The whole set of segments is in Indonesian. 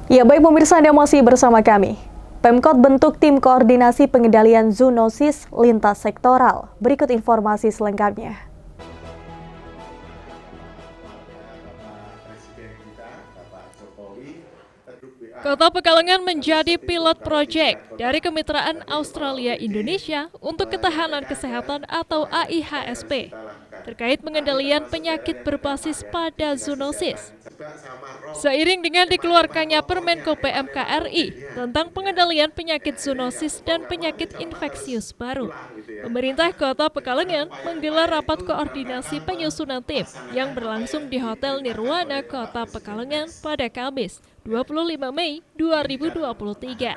Ya, baik pemirsa, Anda masih bersama kami. Pemkot bentuk tim koordinasi pengendalian zoonosis lintas sektoral. Berikut informasi selengkapnya. Kota Pekalongan menjadi pilot project dari Kemitraan Australia-Indonesia untuk Ketahanan Kesehatan atau AIHSP terkait pengendalian penyakit berbasis pada zoonosis. Seiring dengan dikeluarkannya Permenko PMK RI tentang pengendalian penyakit zoonosis dan penyakit infeksius baru, pemerintah Kota Pekalongan menggelar rapat koordinasi penyusunan tim yang berlangsung di Hotel Nirwana Kota Pekalongan pada Kamis, 25 Mei 2023.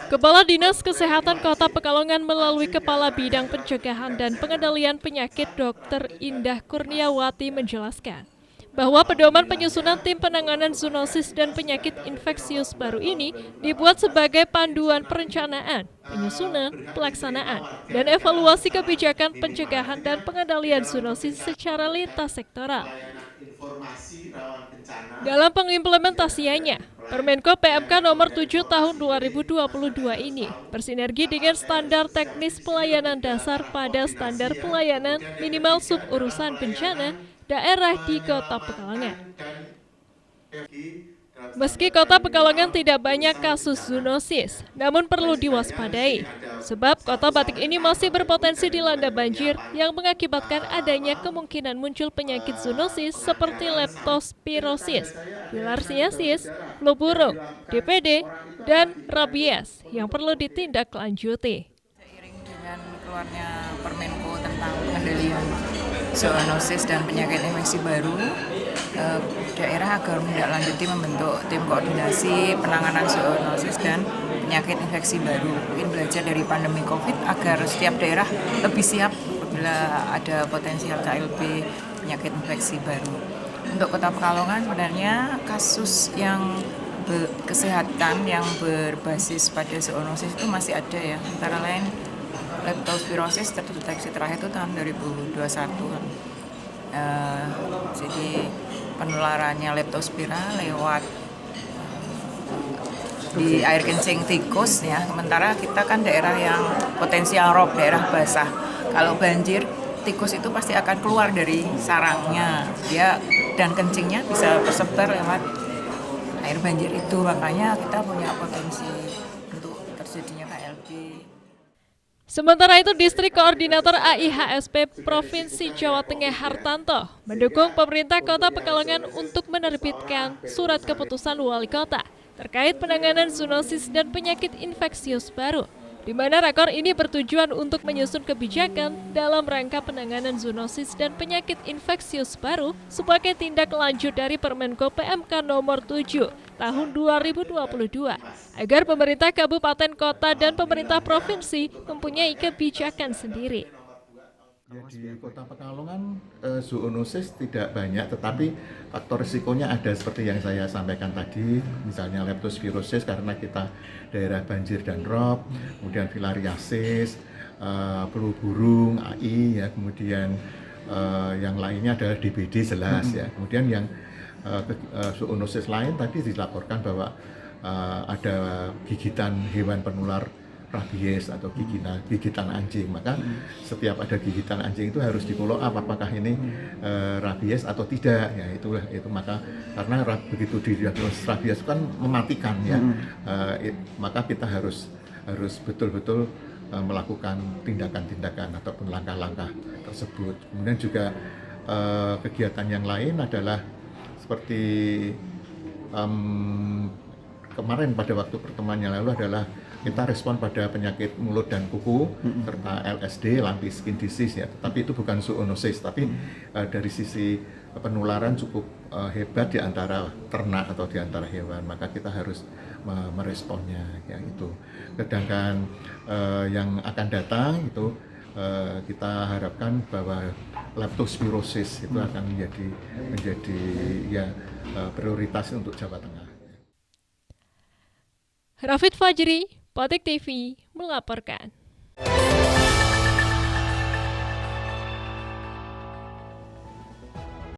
Kepala Dinas Kesehatan Kota Pekalongan melalui Kepala Bidang Pencegahan dan Pengendalian Penyakit Dr. Indah Kurniawati menjelaskan bahwa pedoman penyusunan tim penanganan zoonosis dan penyakit infeksius baru ini dibuat sebagai panduan perencanaan, penyusunan, pelaksanaan, dan evaluasi kebijakan pencegahan dan pengendalian zoonosis secara lintas sektoral. Dalam pengimplementasiannya, Permenko PMK nomor 7 tahun 2022 ini bersinergi dengan standar teknis pelayanan dasar pada standar pelayanan minimal suburusan bencana daerah di Kota Pekalongan. Meski Kota Pekalongan tidak banyak kasus zoonosis, namun perlu diwaspadai, sebab Kota Batik ini masih berpotensi dilanda banjir yang mengakibatkan adanya kemungkinan muncul penyakit zoonosis seperti leptospirosis, filariasis, flu burung, DPD, dan rabies yang perlu ditindaklanjuti. Seiring dengan keluarnya Permenko tentang pengendalian zoonosis dan penyakit infeksi baru, daerah agar menindaklanjuti membentuk tim koordinasi penanganan zoonosis dan penyakit infeksi baru. Mungkin belajar dari pandemi COVID agar setiap daerah lebih siap apabila ada potensial KLB penyakit infeksi baru. Untuk Kota Pekalongan sebenarnya kasus yang kesehatan yang berbasis pada zoonosis itu masih ada ya, antara lain leptospirosis terdeteksi terakhir itu tahun 2021 kan. Jadi penularannya leptospira lewat di air kencing tikus ya. Sementara kita kan daerah yang potensial rob, daerah basah. Kalau banjir, tikus itu pasti akan keluar dari sarangnya. Dia dan kencingnya bisa tersebar lewat air banjir itu. Makanya kita punya potensi untuk terjadinya KLB. Sementara itu, Distrik Koordinator AIHSP Provinsi Jawa Tengah Hartanto mendukung pemerintah Kota Pekalongan untuk menerbitkan surat keputusan Wali Kota terkait penanganan zoonosis dan penyakit infeksius baru, di mana rakor ini bertujuan untuk menyusun kebijakan dalam rangka penanganan zoonosis dan penyakit infeksius baru sebagai tindak lanjut dari Permenko PMK nomor 7 tahun 2022 agar pemerintah kabupaten kota dan pemerintah provinsi mempunyai kebijakan sendiri. Di Kota Pekalongan zoonosis tidak banyak, tetapi faktor risikonya ada seperti yang saya sampaikan tadi, misalnya leptospirosis karena kita daerah banjir dan rob, kemudian filariasis, flu burung, AI, ya, kemudian yang lainnya adalah DPD jelas ya. Kemudian yang zoonosis lain tadi dilaporkan bahwa ada gigitan hewan penular rabies atau gigitan anjing, maka setiap ada gigitan anjing itu harus di follow up apakah ini rabies atau tidak ya. Itu maka karena begitu didiagnosis rabies kan mematikan ya, maka kita harus betul-betul melakukan tindakan-tindakan ataupun langkah-langkah tersebut. Kemudian juga kegiatan yang lain adalah seperti kemarin pada waktu pertemuan yang lalu adalah kita respon pada penyakit mulut dan kuku serta LSD, lumpy skin disease ya. Tapi itu bukan zoonosis, tapi dari sisi penularan cukup hebat di antara ternak atau di antara hewan, maka kita harus meresponnya ya itu. Sedangkan yang akan datang itu kita harapkan bahwa leptospirosis itu akan menjadi ya prioritas untuk Jawa Tengah. Rafid Fajri, Batik TV melaporkan.